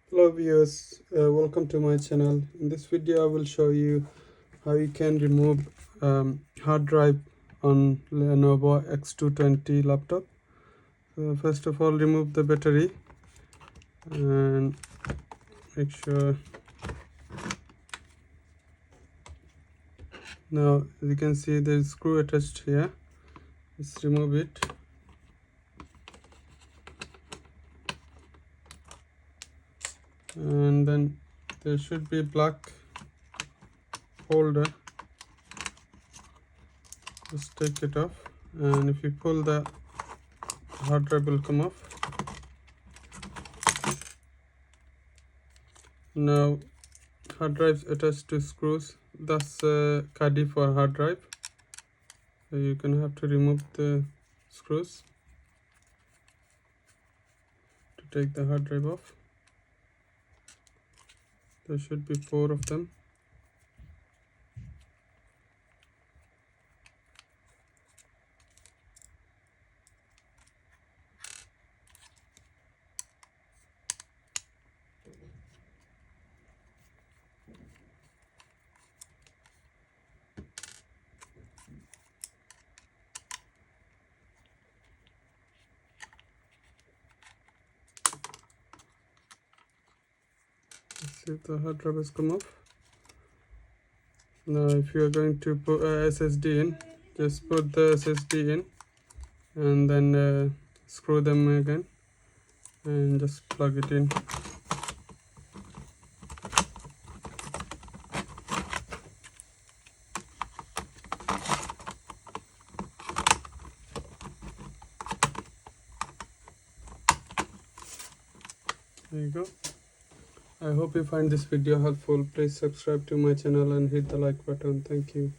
Hello viewers, welcome to my channel. In this video I will show you how you can remove hard drive on Lenovo x220 laptop. First of all, remove the battery and make sure. Now as you can see there is screw attached here. Let's remove it. And then there should be a black holder. Just take it off, and if you pull, the hard drive will come off. Now hard drives attached to screws, that's caddy for hard drive, so you're gonna have to remove the screws to take the hard drive off. There should be 4 of them. Let's see if the hard drive has come off. Now if you are going to put SSD in, just put the SSD in and then screw them again and just plug it in. There you go. I hope you find this video helpful. Please subscribe to my channel and hit the like button. Thank you.